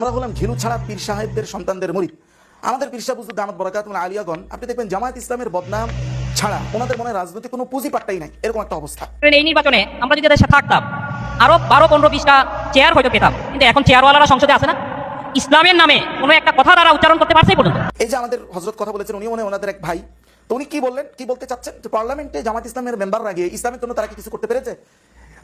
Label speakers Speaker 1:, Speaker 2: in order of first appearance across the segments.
Speaker 1: আমরা বললাম ঘিলু ছাড়া পীর সাহেবদের সন্তানদের মুরিদ। আমাদের পীর সাহেব হুজুর দামাত বরাকাতুল আলিয়াগণ, আপনি দেখবেন জামায়াত ইসলামের বদনাম ছাড়া ওনাদের মনে রাজনৈতিক কোনো পুঁজি পাট্টাই নাই, এরকম একটা অবস্থা।
Speaker 2: এই নির্বাচনে আমরা যদি দেশে থাকতাম আরো 12-15-20টা চেয়ার হয়তো পেতাম, কিন্তু এখন চেয়ারওয়ালারা সংসদে আছে না, ইসলামের নামে কোনো একটা কথা তারা উচ্চারণ করতে পারছে পর্যন্ত।
Speaker 1: এই যে আমাদের হযরত কথা বলেছেন, উনি মনে ওনাদের এক ভাই, তো উনি কি বললেন, কি বলতে চাচ্ছেন যে পার্লামেন্টে জামায়াত ইসলামের মেম্বাররা গিয়ে ইসলামের জন্য তারা কি কিছু করতে পেরেছে,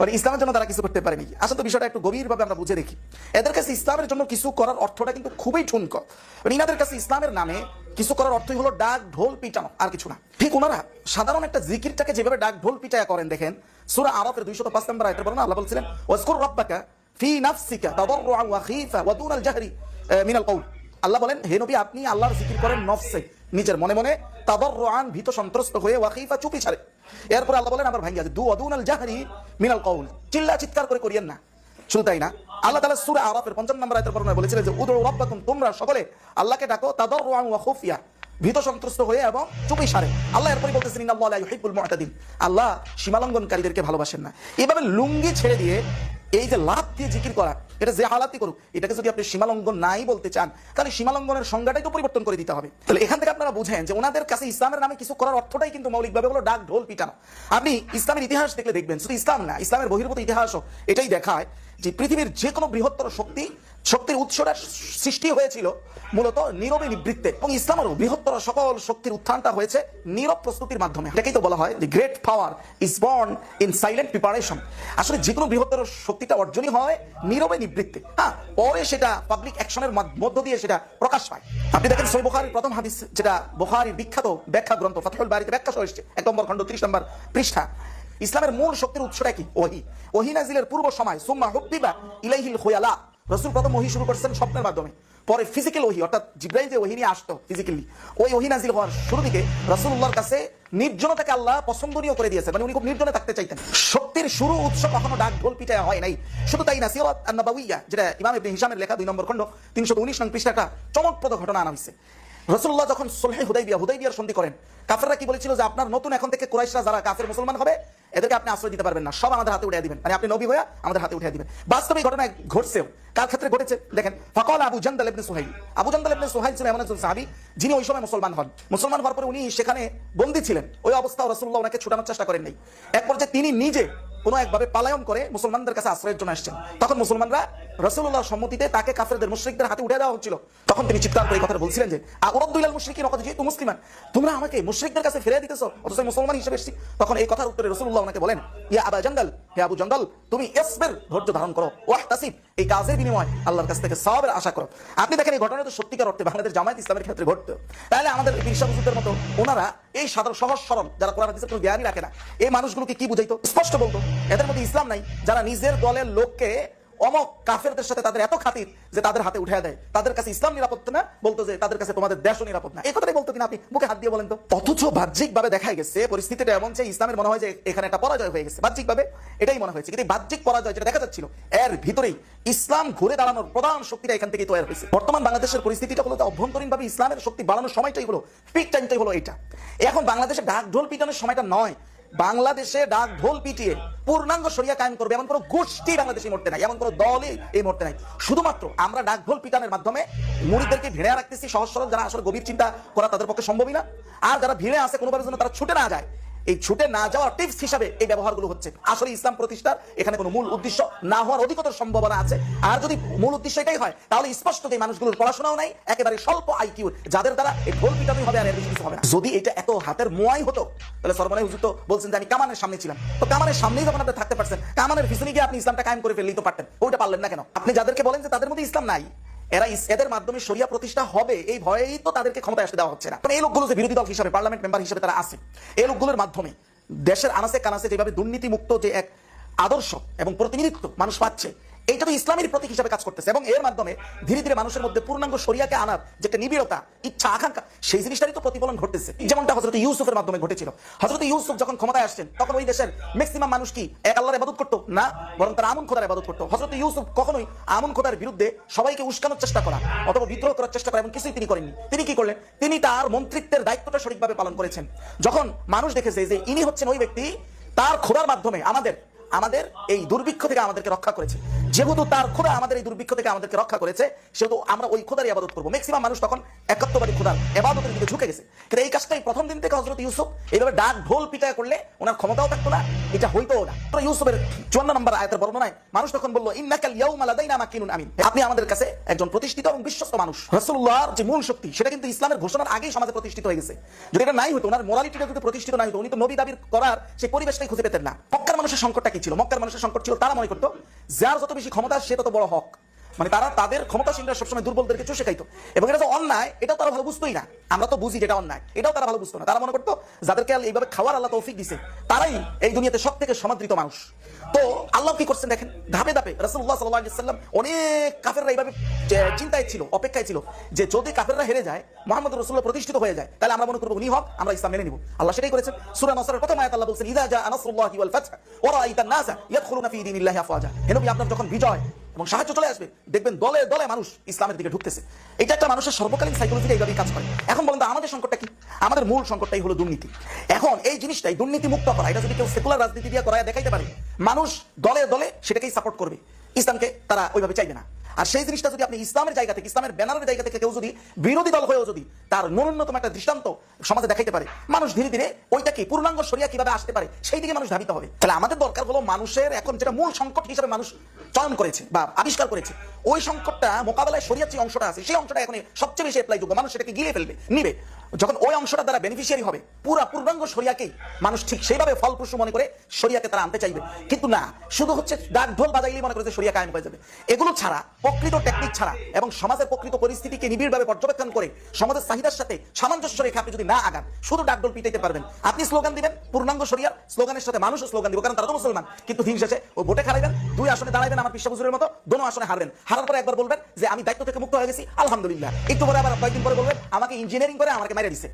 Speaker 1: মানে ইসলামের জন্য তারা কিছু করতে পারেনি। আসলে তো বিষয়টা একটু গভীরভাবে আমরা বুঝে দেখি। এদের কাছে ইসলামের জন্য কিছু করার অর্থটা কিন্তু খুবই ঠুনকো। মানে ইনাদের কাছে ইসলামের নামে কিছু করার অর্থই হলো ডাক ঢোল পিটানো, আর কিছু না। ঠিক ওনারা সাধারণ একটা জিকিরটাকে যেভাবে ডাক ঢোল পিটায়া করেন দেখেন, সূরা আরাফের 205 নম্বর আয়াতের বর্ণনা আল্লাহ বলছিলেন ওয়াজকুর রাব্বাকা ফি নাফসিকা তাদাররুআন ওয়া খীফা ওয়া দুনাল জাহরি মিনাল কওল। আল্লাহ বলেন, হে নবী আপনি আল্লাহর জিকির করেন নফসে, নিজের মনে মনে, তাদাররুআন ভীত সন্ত্রস্ত হয়ে, ওয়া খীফা চুপি ছাড়ে। এরপর আল্লাহ বলেন আবার ভাঙ্গি আছে দু ওয়াদুনাল জাহরি মিনাল কওল, চিল্লা চিৎকার করে করিয়েন না। শুধু তাই না, আল্লাহ তাআলা সূরা আরাফের 55 নম্বর আয়াতের বর্ণনায় বলেছিলেন যে উদউ রাব্বাকুম, তোমরা সকলে আল্লাহকে ডাকো তাদাররুআন ওয়া খুফিয়া, ভীত সন্ত্রস্ত হয়ে এবং চুপি সারে। আল্লাহ এরপরই বলতেছেন ইন্নাল্লাহা লা ইউহিব্বুল মু'তাদিন, আল্লাহ সীমালঙ্ঘনকারীদেরকে ভালোবাসেন না। এভাবে লুঙ্গি ছেড়ে দিয়ে এই যে লাভ দিয়ে জিকির করা, এটা যে হালাতি করুক, এটাকে যদি আপনি সীমালঙ্ঘন নাই বলতে চান, তাহলে সীমালঙ্ঘনের সংজ্ঞাটাই তো পরিবর্তন করে দিতে হবে। তাহলে এখান থেকে আপনারা বুঝেন যে ওনাদের কাছে ইসলামের নামে কিছু করার অর্থটাই কিন্তু মৌলিকভাবে হলো ডাক ঢোল পিটানো। আপনি ইসলামের ইতিহাস দেখলে দেখবেন, শুধু ইসলাম না, ইসলামের বহির্ভূত ইতিহাসও এটাই দেখায় যে পৃথিবীর যে কোনো বৃহত্তর শক্তির উৎসটা সৃষ্টি হয়েছিল মূলত নীরবে নিবৃত্তে, এবং ইসলামেরও বৃহত্তর সকল শক্তির উত্থানটা হয়েছে নীরব প্রস্তুতির মাধ্যমে। এটাকেই তো বলা হয় দি great power is born in silent preparation. আসলে যে কোনো বৃহত্তর শক্তিটা অর্জনই হয় নীরবে নিবৃত্তে, হ্যাঁ, পরে সেটা পাবলিক অ্যাকশনের মধ্য দিয়ে সেটা প্রকাশ পায়। আপনি দেখেন সহিহ বুখারীর প্রথম হাদিস, যেটা বুখারীর বিখ্যাত ব্যাখ্যা গ্রন্থ ফাতহুল বারীতে ব্যাখ্যা সহ এসেছে, 1 নম্বর খণ্ড 30 নম্বর পৃষ্ঠা। ইসলামের মূল শক্তির উৎসটা কি? ওহী নাজিলের পূর্ব সময়, সুম্মা হুব্বিবা ইলাইহিল খুয়ালা, রাসূল প্রথম ওহী শুরু করছেন স্বপ্নের মাধ্যমে, পরে ফিজিক্যাল ওহী, অর্থাৎ জিবরাইল যে ওহী নিয়ে আসতো ফিজিক্যালি, ওই ওহী নাজিল হওয়ার শুরু দিকে রাসূলুল্লাহর কাছে নির্জনতাকে আল্লাহ পছন্দনীয় করে দিয়েছেন, মানে উনি খুব নির্জনে থাকতে চাইতেন। শক্তির শুরু উৎস কখনো ডাক ঢোল পিটায় হয় নাই। শুধু তাই না, সিরাত আন-নাবাউইয়া, যেটা ইমাম ইবনে হিশামের লেখা 2 নম্বর খণ্ড 319 নং পৃষ্ঠা, একটা চমকপ্রদ ঘটনা আনা হয়েছে। রাসূলুল্লাহ যখন সুলহে হুদাইবিয়ার সন্ধি করেন, কাফেররা কি বলেছিল যে আপনার নতুন এখন থেকে কুরাইশরা যারা কাফের মুসলমান হবে এদেরকে আপনি আশ্রয় দিতে পারবেন না, সব আমাদের হাতে উঠিয়ে দিবেন, মানে আপনি নবী হয়ে আমাদের হাতে উঠিয়ে দিবেন। বাস্তবে ঘটনা ঘটছেও। কার ক্ষেত্রে ঘটেছে দেখেন, ফাকাল আবু জান্দাল ইবনে সুহাইল। আবু জান্দাল ইবনে সুহাইল ছিলেন এমন একজন সাহাবী যিনি ওই সময় মুসলমান হন। মুসলমান হওয়ার পরে উনি সেখানে বন্দী ছিলেন, ওই অবস্থাও রাসূলুল্লাহ ওনাকে ছুটানোর চেষ্টা করেন নাই। এক পর্যায়ে তিনি নিজে কোনো একভাবে পালায়ন করে মুসলমানদের কাছে আশ্রয়ের জন্য আসছেন। তখন মুসলমানরা রাসূলুল্লাহর সম্মতিতে তাকে কাফেরদের মুশরিকদের হাতে উঠিয়ে দেওয়া হচ্ছিল। তখন তিনি চিৎকার করে কথা বলছিলেন যে আউরাদ্দু ইলাল মুশরিকিন ওয়াকাদ জিতু মুসলিমান, তোমরা আমাকে মুশরিকদের কাছে ফিরিয়ে দিতেছো অথচ মুসলমান হিসেবে এসেছি। তখন এই কথার উত্তরে রাসূলুল্লাহ ওনাকে বলেন, ইয়া আবা জান্দাল, হে আবু জান্দাল, তুমি ইসবির, ধৈর্য ধারণ করো, ওয়াহতাসিব, এই কাজের বিনিময়ে আল্লাহর কাছ থেকে সওয়াবের আশা করো। আপনি দেখেন এই ঘটনা তো সত্যিকার অর্থে বাংলাদেশ জামায়াত ইসলামের ক্ষেত্রে ঘটতো। তাহলে আমাদের পীর সাহেব হুজুরদের মতো ওনারা এই সাধারণ সহজ সরল যারা কোরআন হাদিসের কোনো জ্ঞানই রাখে না, এই মানুষগুলোকে কি বুঝাইতো? স্পষ্ট বলতো এদের মধ্যে ইসলাম নাই। যারা নিজের দলের লোককে অমক কাফেরদের সাথে তাদের এত খাতির যে তাদের হাতে উঠে দেয়, তাদের কাছে ইসলাম নিরাপদ না, বলতো যে তাদের কাছে তোমাদের দেশও নিরাপদ না। এই কথাটাই বলতো কিনা আপনি মুখে হাত দিয়ে বলেন তো। অথচ বাহ্যিকভাবে দেখা গেছে পরিস্থিতিটা এমন যে ইসলামের মনে হয় যে এখানে একটা পরাজয় হয়ে গেছে, বাহ্যিকভাবে এটাই মনে হয়েছে। কিন্তু বাহ্যিক পরাজয় যেটা দেখা যাচ্ছিল, এর ভিতরেই ইসলাম ঘুরে দাঁড়ানোর প্রধান শক্তিটা এখান থেকেই তৈরি হয়েছে। বর্তমান বাংলাদেশের পরিস্থিতিটা হলো অভ্যন্তরীণভাবে ইসলামের শক্তি বাড়ানোর সময়টাই হলো, পিক টাইমটাই হলো এইটা। এখন বাংলাদেশে ডাক ঢোল পিটানোর সময়টা নয়। বাংলাদেশে ডাক ঢোল পিটিয়ে পূর্ণাঙ্গ শরিয়া কায়েম করবে এমন কোনো গোষ্ঠী বাংলাদেশে মরতে নাই, এমন কোনো দলই এই মরতে নাই। শুধুমাত্র আমরা ডাক ঢোল পিটানের মাধ্যমে মুরিদদেরকে ভিড়ে রাখতেছি, সহজ সরল, যারা আসলে গভীর চিন্তা করা তাদের পক্ষে সম্ভবই না। আর যারা ভিড়ে আসে কোনোবারের জন্য তারা ছুটে না যায়, এই ছুটে না যাওয়ার টিপস হিসাবে এই ব্যবহারগুলো হচ্ছে। আসলে ইসলাম প্রতিষ্ঠার এখানে কোনো মূল উদ্দেশ্য না হওয়ার অধিকতর সম্ভাবনা আছে। আর যদি মূল উদ্দেশ্য এটাই হয়, তাহলে স্পষ্ট যে মানুষগুলোর পড়াশোনাও নাই, একেবারে স্বল্প আইকিউ, যাদের দ্বারা এই ঢোল পিটানোই হবে, আর এর বেশি কিছু হবে না। যদি এটা এত হাতের মোয়াই হতো, তাহলে সরবরাহ হুজুর তো বলছেন যে আমি কামানের সামনে ছিলাম, তো কামানের সামনেই যখন আপনি থাকতে পারছেন, কামানের পিছনে গিয়ে আপনি ইসলামটা কায়েম করে ফেললেই তো পারতেন, ওইটা পারলেন না কেন? আপনি যাদেরকে বলেন যে তাদের মধ্যে ইসলাম নাই, এদের মাধ্যমে শরিয়া প্রতিষ্ঠা হবে, এই ভয়েই তো তাদেরকে ক্ষমতায় আসতে দেওয়া হচ্ছে না। এই লোকগুলো যে বিরোধী দল হিসেবে, পার্লামেন্ট মেম্বার হিসেবে তারা আছে, এই লোকগুলোর মাধ্যমে দেশের আনাচে কানাচে যেভাবে দুর্নীতি মুক্ত যে এক আদর্শ এবং প্রতিনিধিত্ব মানুষ পাচ্ছে, এইটা তো ইসলামের প্রতীক হিসেবে কাজ করতেছে। এবং এর মাধ্যমে ধীরে ধীরে মানুষের মধ্যে পূর্ণাঙ্গ শরিয়াকে আনার যে একটা নিবিড়তা, ইচ্ছা, আকাঙ্ক্ষা, সেই জিনিসটারই তো প্রতিফলন ঘটতেছে। যেমনটা হযরত ইউসুফের মাধ্যমে ঘটেছিল। হযরত ইউসুফ যখন ক্ষমতায় আসছেন, তখন ওই দেশের ম্যাক্সিমাম মানুষ কি এক আল্লাহর ইবাদত করতো না, বরং তারা আমুন খোদার ইবাদত করতো। হযরত ইউসুফ কখনোই আমুন খোদার বিরুদ্ধে সবাইকে উস্কানোর চেষ্টা করা অথবা বিদ্রোহ করার চেষ্টা করা এমন কিছুই তিনি করেননি। তিনি কি করলেন? তিনি তার মন্ত্রিত্বের দায়িত্বটা সঠিকভাবে পালন করেছেন। যখন মানুষ দেখেছে যে ইনি হচ্ছেন ওই ব্যক্তি, তার খোদার মাধ্যমে আমাদের এই দুর্ভিক্ষ থেকে আমাদেরকে রক্ষা করেছে, যেহেতু তার খোদা আমাদের এই দুর্ভিক্ষ থেকে আমাদেরকে রক্ষা করেছে, সেহেতু আমরা ওই খোদারই ইবাদত করবো। ম্যাক্সিমাম মানুষ তখন একাত্মবাদী খোদার ইবাদতের দিকে ঝুঁকে গেছে। কিন্তু এই কাজটাই প্রথম দিন থেকে হযরত ইউসুফ এইভাবে ডাক ঢোল পিটায় করলে ওনার ক্ষমতাও থাকতো না, এটা হইতোও না। তো ইউসুফের 54 নম্বর আয়াতের বর্ণনায় মানুষ তখন বলল, ইন্নাকাল ইয়াউমা লাদাইনা মাকিনুন আমিন, আপনি আমাদের কাছে একজন প্রতিষ্ঠিত এবং বিশ্বস্ত মানুষ। রাসূলুল্লাহর যে মূল শক্তি সেটা কিন্তু ইসলামের ঘোষণার আগেই সমাজে প্রতিষ্ঠিত হয়ে গেছে। যদি এটা নাই হতো, ওনার মোরালিটিটা যদি প্রতিষ্ঠিত নাই হতো, উনি তো নবী দাবির করার সেই পরিবেশটাই খুঁজে পেতেন না। মক্কার মানুষের সংকটটা কি ছিল? মক্কার মানুষের সংকট ছিল তারা মনে করতো যার যত বেশি ক্ষমতা সে তত বড় হক। মানে তারা তাদের ক্ষমতাসীনরা সবসময় দুর্বলদেরকে চুষে খাইতো, এবং এটা তো অন্যায়, এটাও তারা ভালো বুঝতোই না। আমরা তো বুঝি যেটা অন্যায়, এটাও তারা ভালো বুঝতো না। তারা মনে করতো যাদেরকে এইভাবে খাওয়ার আল্লাহ তৌফিক দিছে তারাই এই দুনিয়াতে সব থেকে সমাদৃত মানুষ। তো আল্লাহ কি করছেন দেখেন, ধাপে ধাপে রাসূলুল্লাহ সাল্লাল্লাহু আলাইহি ওয়াসাল্লাম, অনেক কাফেররা এইভাবে চিন্তায় ছিল, অপেক্ষায় ছিল যে যদি কাফেররা হেরে যায়, মুহাম্মদ রাসূলুল্লাহ প্রতিষ্ঠিত হয়ে যায়, তাহলে আমরা মনে করব উনি হক, আমরা ইসলাম মেনে নিব। আল্লাহ সেটাই করেছেন। সূরা নসরের প্রথম আয়াত আল্লাহ বলছেন, ইযা জাআ নাসরুল্লাহি ওয়াল ফাতহ ওয়া রাআইতান নাসা ইয়াদখুলুনা ফি দীনিল্লাহি আফওয়াজা। হে নবী, আপনার যখন বিজয় এবং সাহায্য চলে আসবে, দেখবেন দলে দলে মানুষ ইসলামের দিকে ঢুকতেছে। এটা একটা মানুষের সর্বকালীন সাইকোলজিতে এইভাবেই কাজ করে। এখন বলেন তো আমাদের সংকটটা কি? আমাদের মূল সংকটটাই হলো দুর্নীতি। এখন এই জিনিসটাই দুর্নীতি মুক্ত করা, এটা যদি কেউ সেকুলার রাজনীতি দিয়ে করায় দেখাইতে পারে, মানুষ দলে দলে সেটাকেই সাপোর্ট করবে, ইসলামকে তারা ওইভাবে চাইবে না। আর সেই জিনিসটা যদি আপনি ইসলামের জায়গা থেকে, ইসলামের ব্যানারের জায়গা থেকে কেউ যদি বিরোধী দল হয়েও যদি তার ন্যূনতম একটা দৃষ্টান্ত সমাজে দেখাইতে পারে, মানুষ ধীরে ধীরে ওইটাকে পূর্ণাঙ্গ শরিয়া কিভাবে আসতে পারে সেই দিকে মানুষ ধাবিত হবে। তাহলে আমাদের দরকার হলো মানুষের এখন যেটা মূল সংকট হিসেবে মানুষ চয়ন করেছে বা আবিষ্কার করেছে, ওই সংকটটা মোকাবেলায় শরিয়ার যে অংশটা আছে সেই অংশটা এখন সবচেয়ে বেশি অ্যাপ্লাই যোগ্য। মানুষ সেটাকে গিলে ফেলবে, নিবে। যখন ওই অংশটা দ্বারা বেনিফিশিয়ারি হবে, পূর্ণাঙ্গ শরিয়াকেই মানুষ ঠিক সেইভাবে ফলপ্রসূ মনে করে শরিয়াকে তারা আনতে চাইবে। কিন্তু না, শুধু হচ্ছে ডাক ঢোল বাজাইলেই মনে করে শরিয়া কায়েম হয়ে যাবে। এগুলো ছাড়া, প্রকৃত টেকনিক ছাড়া এবং সমাজের প্রকৃত পরিস্থিতিকে নিবিড়ভাবে পর্যবেক্ষণ করে সমাজের চাহিদার সাথে সামঞ্জস্য রেখে আপনি যদি না আগান, শুধু ডাকডোল পিটাইতে পারবেন। আপনি স্লোগান দিবেন পূর্ণাঙ্গ শরিয়ার, স্লোগানের সাথে মানুষও স্লোগান দিব, কারণ তারা তো মুসলমান। কিন্তু দিন শেষে ও ভোটে খারাইবেন, 2 আসনে দাঁড়াইবেন আমার পিসা হুজুরের মতো, দোনো আসনে হারবেন। হারার পরে একবার বলবেন যে আমি দায়িত্ব থেকে মুক্ত হয়ে গেছি, আলহামদুলিল্লাহ। একটু পরে আবার কয়েকদিন পরে বলবেন আমাকে ইঞ্জিনিয়ারিং করে আমাকে মেরে দিছে।